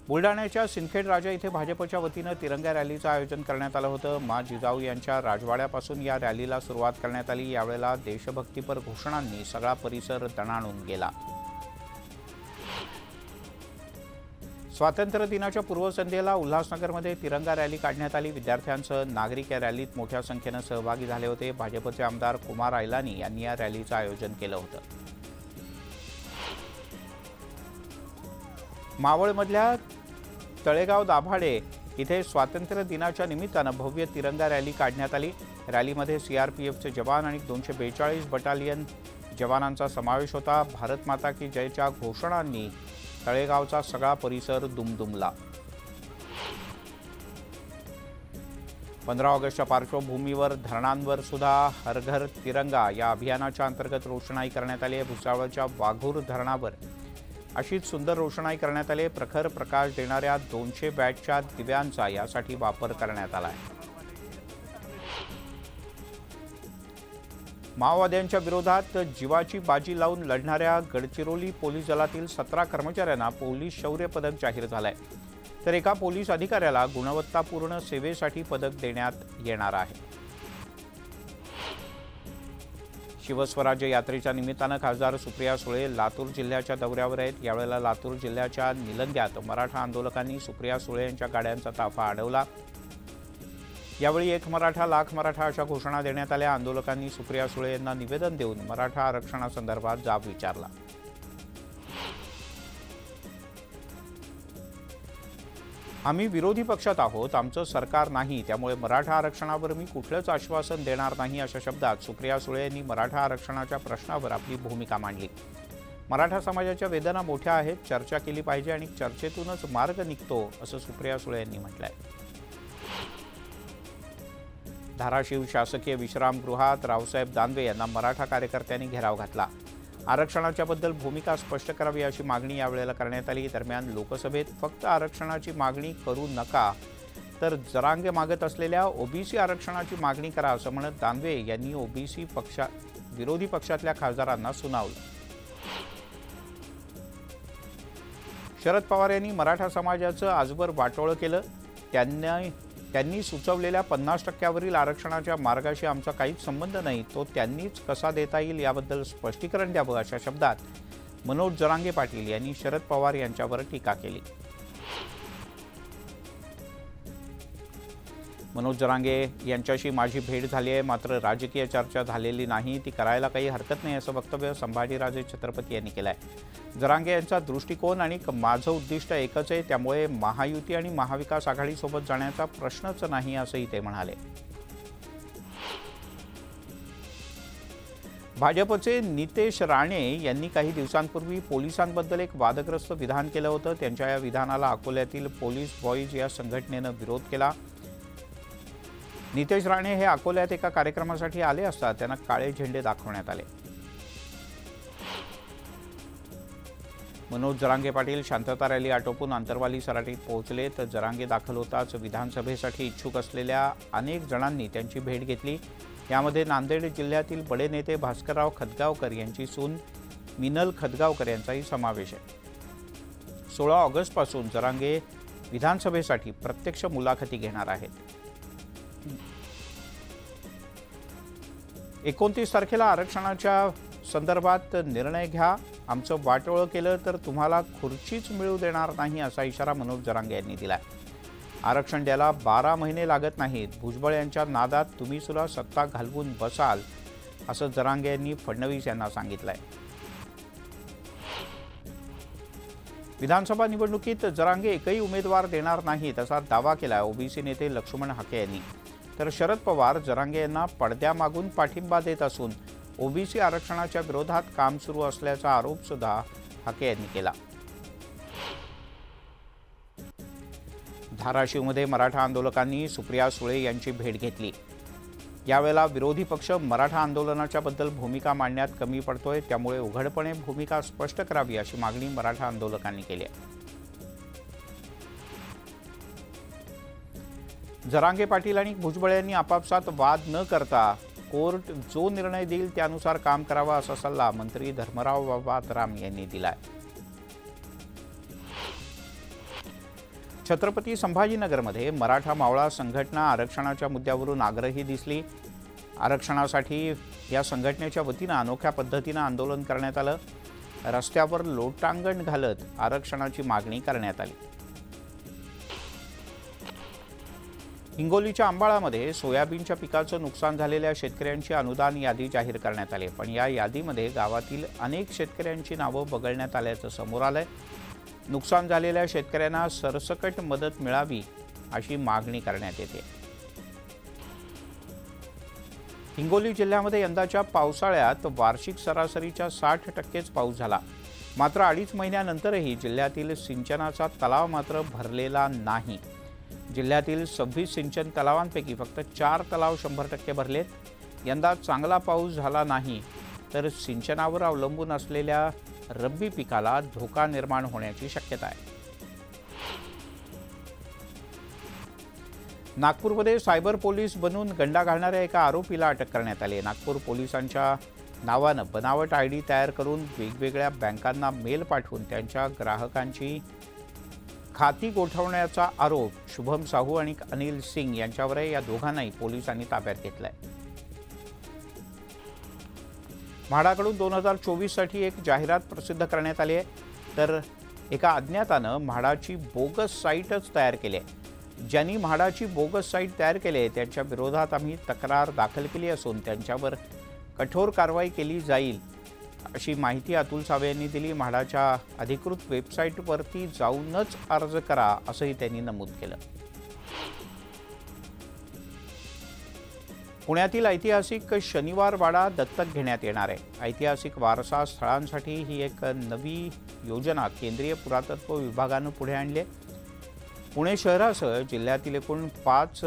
बुलढाण्याच्या सिंदखेड राजा इथे भाजपच्या वतीनं तिरंगा रॅलीचं आयोजन करण्यात आलं होतं। मा जिजाऊ यांच्या राजवाड्यापासून या रॅलीला सुरुवात करण्यात आली। यावेळेला देशभक्तीपर घोषणांनी सगळा परिसर दणाणून गेला। स्वातंत्र्य दिनाच्या पूर्वसंध्येला उल्हासनगरमध्ये तिरंगा रॅली काढण्यात आली। विद्यार्थ्यांसह नागरिक या रॅलीत मोठ्या संख्येने सहभागी झाले होते। भाजपचे आमदार कुमार आयलानी यांनी या रॅलीचं आयोजन केलं होतं। मावळमधल्या तळेगाव दाभाडे इथे स्वातंत्र्य दिनाच्या निमित्तानं भव्य तिरंगा रॅली काढण्यात आली। रॅलीमध्ये सीआरपीएफचे जवान आणि 242 बटालियन जवानांचा समावेश होता। भारत माता की जयच्या घोषणांनी तळेगावचा सगळा परिसर दुमदुमला। 15 ऑगस्टच्या पार्श्वभूमीवर धरणांवर सुद्धा हर घर तिरंगा या अभियानाच्या अंतर्गत रोषणाई करण्यात आली आहे। भुसावळच्या वाघूर धरणावर अशीच सुंदर रोषणाई करण्यात आली। प्रखर प्रकाश देणाऱ्या 200 वॅटच्या दिव्यांचा यासाठी वापर करण्यात आला आहे। माओवाद्यांच्या विरोधात जीवाची बाजी लावून लढणाऱ्या गडचिरोली पोलीस दलातील 17 कर्मचाऱ्यांना पोलीस शौर्य पदक जाहीर झालंय। तर एका पोलीस अधिकाऱ्याला गुणवत्तापूर्ण सेवेसाठी पदक देण्यात येणार आहे। शिवस्वराज्य यात्रेच्या निमित्तानं खासदार सुप्रिया सुळे लातूर जिल्ह्याच्या दौऱ्यावर आहेत। यावेळेला लातूर जिल्ह्याच्या निलंग्यात मराठा आंदोलकांनी सुप्रिया सुळे यांच्या गाड्यांचा ताफा अडवला। यावेळी एक मराठा लाख मराठा अशा घोषणा देण्यात आल्या। आंदोलकांनी सुप्रिया सुळे यांना निवेदन देऊन मराठा आरक्षणासंदर्भात जाब विचारला। आम्ही विरोधी पक्षात आहोत, आमचं सरकार नाही, त्यामुळे मराठा आरक्षणावर मी कुठलंच आश्वासन देणार नाही अशा शब्दात सुप्रिया सुळे यांनी मराठा आरक्षणाच्या प्रश्नावर आपली भूमिका मांडली। मराठा समाजाच्या वेदना मोठ्या आहेत, चर्चा केली पाहिजे आणि चर्चेतूनच मार्ग निघतो असं सुप्रिया सुळे यांनी म्हटलंय। धाराशिव शासकीय विश्रामगृहात रावसाहेब दानवे यांना मराठा कार्यकर्त्यांनी घेराव घातला। आरक्षणाच्या बद्दल भूमिका स्पष्ट करावी अशी मागणी यावेळेला करण्यात आली। दरम्यान लोकसभेत फक्त आरक्षणाची मागणी करू नका तर जरांगे मागत असलेल्या ओबीसी आरक्षणाची मागणी करा असं म्हणत दानवे यांनी ओबीसी विरोधी पक्षातल्या खासदारांना सुनावलं। शरद पवार यांनी मराठा समाजाचं आजवर वाटोळं केलं। त्यांनी सुचवलेल्या 50% आरक्षणाच्या मार्गाशी आमचा काहीच संबंध नाही, तो त्यांनीच कसा देता येईल याबद्दल स्पष्टीकरण द्यावं अशा शब्दात मनोज जरांगे पाटील यांनी शरद पवार यांच्यावर टीका केली। मनोज जरांगे यांच्याशी माझी भेट झाली आहे, मात्र राजकीय चर्चा झालेली नाही, ती करायला काही हरकत नाही असं वक्तव्य संभाजीराजे छत्रपती यांनी केलं आहे। जरांगे यांचा दृष्टिकोन आणि माझं उद्दिष्ट एकच आहे, त्यामुळे महायुती आणि महाविकास आघाडीसोबत जाण्याचा प्रश्नच नाही असंही ते म्हणाले। भाजपचे नितेश राणे यांनी काही दिवसांपूर्वी पोलिसांबद्दल एक वादग्रस्त विधान केलं होतं। त्यांच्या या विधानाला अकोल्यातील पोलीस बॉईज या संघटनेनं विरोध केला। नितेश राणे हे अकोल्यात एका कार्यक्रमासाठी आले असता त्यांना काळे झेंडे दाखवण्यात आले। मनोज जरांगे पाटील शांतता रॅली आटोपून आंतरवाली सराटीत पोहोचले तर जरांगे दाखल होताच विधानसभेसाठी इच्छुक असलेल्या अनेक जणांनी त्यांची भेट घेतली। यामध्ये नांदेड जिल्ह्यातील बडे नेते भास्करराव खदगावकर यांची सून मिनल खदगावकर यांचाही समावेश आहे। 16 ऑगस्टपासून जरांगे विधानसभेसाठी प्रत्यक्ष मुलाखती घेणार आहेत। 29 तारखेला आरक्षणाच्या संदर्भात निर्णय घ्या, आमचं वाटोळं केलं तर तुम्हाला खुर्चीच मिळू देणार नाही असा इशारा मनोज जरांगे यांनी दिलाय। आरक्षण द्यायला 12 महिने लागत नाहीत, भुजबळ यांच्या नादात तुम्ही सुद्धा सत्ता घालवून बसाल असं जरांगे यांनी फडणवीस यांना सांगितलंय। विधानसभा निवडणुकीत जरांगे एकही उमेदवार देणार नाहीत असा दावा केलाय ओबीसी नेते लक्ष्मण हाके यांनी। तर शरद पवार जरांगे यांना पडद्यामागून पाठिंबा देत असून ओबीसी आरक्षणाच्या विरोधात काम सुरू असल्याचा आरोप सुद्धा हाके यांनी केला। धाराशिवमध्ये मराठा आंदोलकांनी सुप्रिया सुळे यांची भेट घेतली। यावेळेला विरोधी पक्ष मराठा आंदोलनाच्या बद्दल भूमिका मांडण्यात कमी पडतोय, त्यामुळे उघडपणे भूमिका स्पष्ट करावी अशी मागणी मराठा आंदोलकांनी केली आहे। जरांगे पाटील आणि भुजबळ यांनी आपापसात वाद न करता कोर्ट जो निर्णय देईल त्यानुसार काम करावा असा सल्ला मंत्री धर्मराव बाबा आत्राम यांनी दिलाय। छत्रपती संभाजीनगरमध्ये मराठा मावळा संघटना आरक्षणाच्या मुद्द्यावरून आग्रही दिसली। आरक्षणासाठी या संघटनेच्या वतीनं अनोख्या पद्धतीनं आंदोलन करण्यात आलं। रस्त्यावर लोटांगण घालत आरक्षणाची मागणी करण्यात आली। हिंगोलीच्या अंबाळामध्ये सोयाबीनच्या पिकाचं नुकसान झालेल्या शेतकऱ्यांची अनुदान यादी जाहीर करण्यात आली, पण या यादीमध्ये गावातील अनेक शेतकऱ्यांची नावं वगळण्यात आल्याचं समोर आलंय। नुकसान झालेल्या शेतकऱ्यांना सरसकट मदत मिळावी अशी मागणी करण्यात येते। हिंगोली जिल्ह्यामध्ये यंदाच्या पावसाळ्यात वार्षिक सरासरीच्या 60% पाऊस झाला, मात्र 2.5 महिन्यानंतरही जिल्ह्यातील सिंचनाचा तलाव मात्र भरलेला नाही। जिल्ह्यातील 26 सिंचन तलावांपैकी फक्त 4 तलाव 100% भरलेत। यंदा चांगला पाऊस झाला नाही तर सिंचनावर अवलंबून असलेल्या रब्बी पिकाला धोका निर्माण होण्याची शक्यता आहे। नागपूरमध्ये सायबर पोलीस बनून गंडा घालणाऱ्या एका आरोपीला अटक करण्यात आली आहे। नागपूर पोलिसांच्या नावानं बनावट आयडी तयार करून वेगवेगळ्या बँकांना मेल पाठवून त्यांच्या ग्राहकांची खाती गोठवण्याचा आरोप शुभम साहू आणि अनिल सिंग यांच्यावर आहे। या दोघांनाही पोलिसांनी ताब्यात घेतलाय। म्हाडाकडून 2024 साठी एक जाहिरात प्रसिद्ध करण्यात आली आहे, तर एका अज्ञातानं म्हाडाची बोगस साईटच तयार केली आहे। ज्यांनी म्हाडाची बोगस साईट तयार केली आहे त्यांच्या विरोधात आम्ही तक्रार दाखल केली असून त्यांच्यावर कठोर कारवाई केली जाईल अशी माहिती अतुल सावे यांनी दिली। म्हाडाच्या अधिकृत वेबसाईटवरती जाऊनच अर्ज करा असंही त्यांनी नमूद केलं। पुण्यातील ऐतिहासिक शनिवार वाडा दत्तक घेण्यात येणार आहे। ऐतिहासिक वारसा स्थळांसाठी ही एक नवी योजना केंद्रीय पुरातत्व विभागानं पुढे आणली आहे। पुणे शहरासह जिल्ह्यातील एकूण 5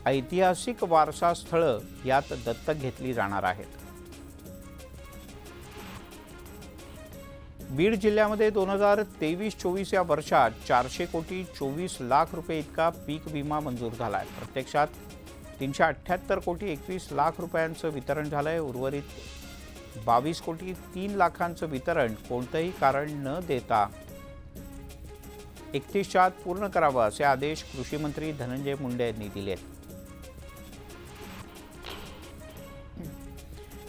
ऐतिहासिक वारसा स्थळं यात दत्तक घेतली जाणार आहेत। बीड जिल्ह्यामध्ये 2023-24 या वर्षात 400,24,00,000 रुपये इतका पीक विमा मंजूर झाला आहे। प्रत्यक्षात 378,21,00,000 रुपयांचं वितरण झालं आहे। उर्वरित 22,03,00,000चं वितरण कोणतंही कारण न देता 31च्या आत पूर्ण करावं असे आदेश कृषी मंत्री धनंजय मुंडे यांनी दिले।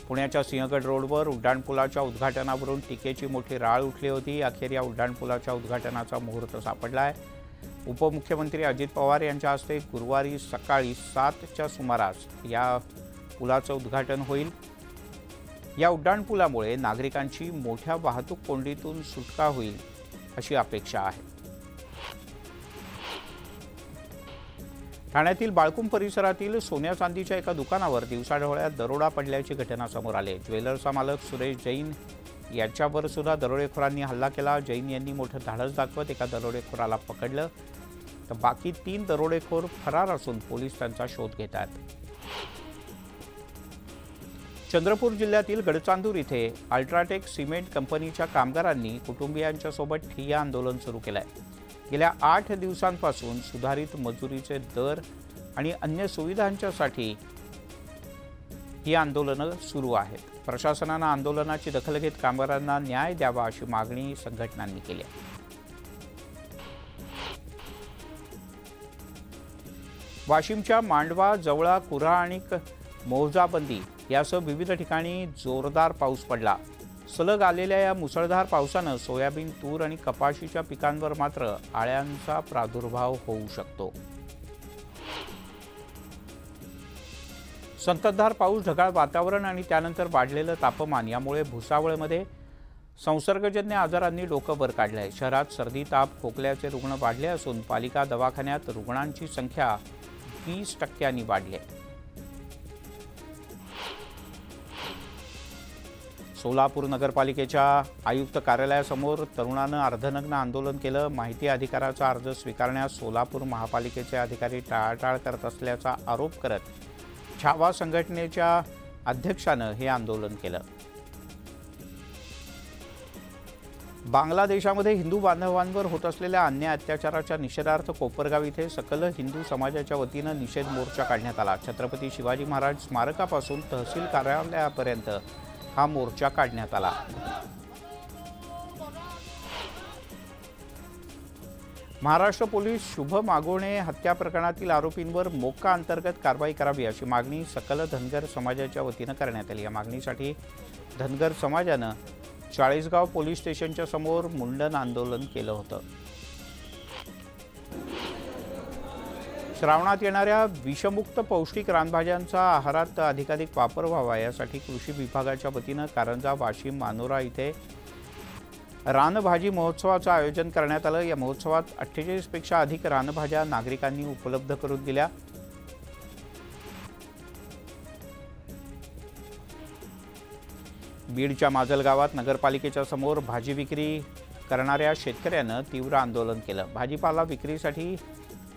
पुण्याच्या सिंहगड रोडवर उड्डाणपुलाच्या उद्घाटनावरून टीकेची मोठी राळ उठली होती। अखेर या उड्डाणपुलाच्या उद्घाटनाचा मुहूर्त सापडला आहे। उपमुख्यमंत्री अजित पवार यांच्या हस्ते गुरुवारी सकाळी 7च्या सुमारास या पुलाचं उद्घाटन होईल। या उड्डाणपुलामुळे नागरिकांची मोठ्या वाहतूक कोंडीतून सुटका होईल अशी अपेक्षा आहे। ठाण्यातील बाळकुंभ परिसरातील सोन्या चांदीच्या एका दुकानावर दिवसाढवळ्यात दरोडा पडल्याची घटना समोर आली। ज्वेलर्सचा मालक सुरेश जैन याच्यावर सुद्धा दरोडेखोरांनी हल्ला केला। जैन यांनी मोठं धाडस दाखवत एका दरोडेखोराला पकडलं, तर बाकी 3 दरोडेखोर फरार असून पोलीस त्यांचा शोध घेत आहेत। चंद्रपूर जिल्ह्यातील गडचांदूर इथे अल्ट्राटेक सिमेंट कंपनीच्या कामगारांनी कुटुंबियांच्या सोबत ठिय्या आंदोलन सुरू केलं आहे। गेल्या 8 दिवसांपासून सुधारित मजुरीचे दर आणि अन्य सुविधांच्यासाठी ही आंदोलनं सुरू आहेत। प्रशासनानं आंदोलनाची दखल घेत कामगारांना न्याय द्यावा अशी मागणी संघटनांनी केली आहे। वाशिमच्या मांडवा, जवळा, कुऱ्हा आणि मौजाबंदी यासह विविध ठिकाणी जोरदार पाऊस पडला। सलग आलेल्या या मुसळधार पावसानं सोयाबीन, तूर आणि कपाशीच्या पिकांवर मात्र आळ्यांचा प्रादुर्भाव होऊ शकतो। संततधार पाऊस, ढगाळ वातावरण आणि त्यानंतर वाढलेलं तापमान यामुळे भुसावळमध्ये संसर्गजन्य आजारांनी डोकं वर काढलंय। शहरात सर्दी, ताप, खोकल्याचे रुग्ण वाढले असून पालिका दवाखान्यात रुग्णांची संख्या 20% वाढली आहे। सोलापूर नगरपालिकेच्या आयुक्त कार्यालयासमोर तरुणानं अर्धनग्न आंदोलन केलं। माहिती अधिकाराचा अर्ज स्वीकारण्यास सोलापूर महापालिकेचे अधिकारी टाळाटाळ करत असल्याचा आरोप करत छावा संघटनेच्या अध्यक्षानं हे आंदोलन केलं। बांगलादेशामध्ये हिंदू बांधवांवर होत असलेल्या अन्याय अत्याचाराच्या निषेधार्थ कोपरगाव इथे सकल हिंदू समाजाच्या वतीनं निषेध मोर्चा काढण्यात आला। छत्रपती शिवाजी महाराज स्मारकापासून तहसील कार्यालयापर्यंत हा मोर्चा काढण्यात आला। महाराष्ट्र पोलीस शुभ मागोणे हत्या प्रकरणातील आरोपींवर मोक्का अंतर्गत कारवाई करावी अशी मागणी सकल धनगर समाजाच्या वतीनं करण्यात आली। या मागणीसाठी धनगर समाजानं चाळीसगाव पोलीस स्टेशनच्या समोर मुंडन आंदोलन केलं होतं। श्रावणात येणाऱ्या विषमुक्त पौष्टिक रानभाज्यांचा आहारात अधिकाधिक वापर व्हावा यासाठी कृषी विभागाच्या वतीनं कारंजा, वाशिम, मानोरा इथे रानभाजी महोत्सवाचं आयोजन करण्यात आलं। या महोत्सवात 48 पेक्षा अधिक रानभाज्या नागरिकांनी उपलब्ध करून दिल्या। बीडच्या माजल गावात नगरपालिकेच्या समोर भाजी विक्री करणाऱ्या शेतकऱ्यांनं तीव्र आंदोलन केलं। भाजीपाला विक्रीसाठी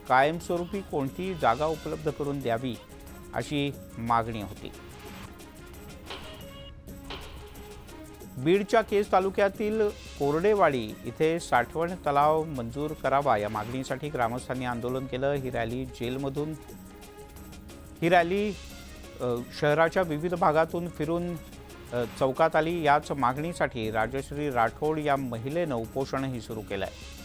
कायमस्वरूपी कोणती जागा उपलब्ध करून द्यावी अशी मागणी होती। बीडच्या केज तालुक्यातील कोरडेवाडी इथे साठवण तलाव मंजूर करावा या मागणीसाठी ग्रामस्थांनी आंदोलन केलं। ही रॅली शहराच्या विविध भागातून फिरून चौकात आली। याच मागणीसाठी राजश्री राठोड या महिलेनं उपोषणही सुरू केलंय।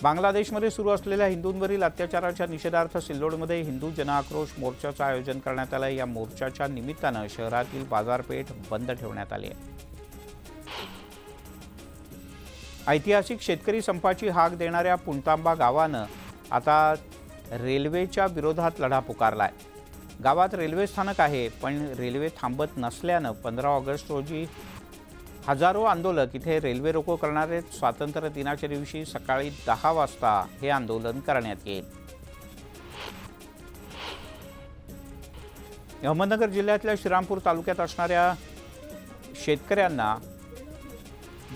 बांगलादेशमध्ये सुरू असलेल्या हिंदूंवरील अत्याचाराच्या निषेधार्थ सिल्लोडमध्ये हिंदू जनआक्रोश मोर्चाचं आयोजन करण्यात आलं। या मोर्चाच्या निमित्तानं शहरातील बाजारपेठ बंद ठेवण्यात आली आहे। ऐतिहासिक शेतकरी संपाची हाक देणाऱ्या पुणतांबा गावानं आता रेल्वेच्या विरोधात लढा पुकारलाय। गावात रेल्वे स्थानक आहे पण रेल्वे थांबत नसल्यानं 15 ऑगस्ट रोजी हजारो आंदोलक इथे रेल्वे रोको करणार आहेत। स्वातंत्र्य दिनाच्या दिवशी सकाळी 10 वाजता हे आंदोलन करण्यात येईल। अहमदनगर जिल्ह्यातल्या श्रीरामपूर तालुक्यात असणाऱ्या शेतकऱ्यांना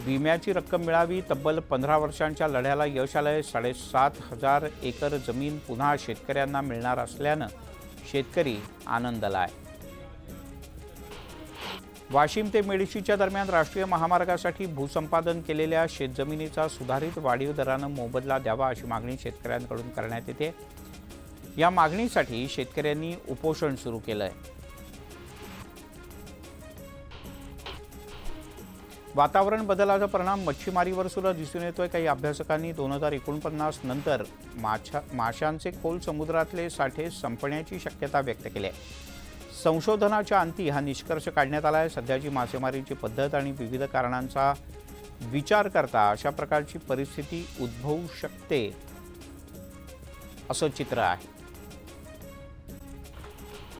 विम्याची रक्कम मिळावी। तब्बल 15 वर्षांच्या लढ्याला यश आलंय। 7,500 एकर जमीन पुन्हा शेतकऱ्यांना मिळणार असल्यानं शेतकरी आनंदाला आहे। वाशिम ते मेडशीच्या दरम्यान राष्ट्रीय महामार्गासाठी भूसंपादन केलेल्या शेतजमिनीचा सुधारित वाढीव दरानं मोबदला द्यावा अशी मागणी शेतकऱ्यांकडून करण्यात येते। या मागणीसाठी शेतकऱ्यांनी उपोषण सुरू केलंय। वातावरण बदलाचा परिणाम मच्छीमारीवर सुद्धा दिसून येतोय। काही अभ्यासकांनी 2049 नंतर माशांचे खोल समुद्रातले साठे संपण्याची शक्यता व्यक्त केली आहे। संशोधनाच्या अंती हा निष्कर्ष काढण्यात आला आहे। सध्याची मासेमारीची पद्धत आणि विविध कारणांचा विचार करता अशा प्रकारची परिस्थिती उद्भवू शकते असं चित्र आहे।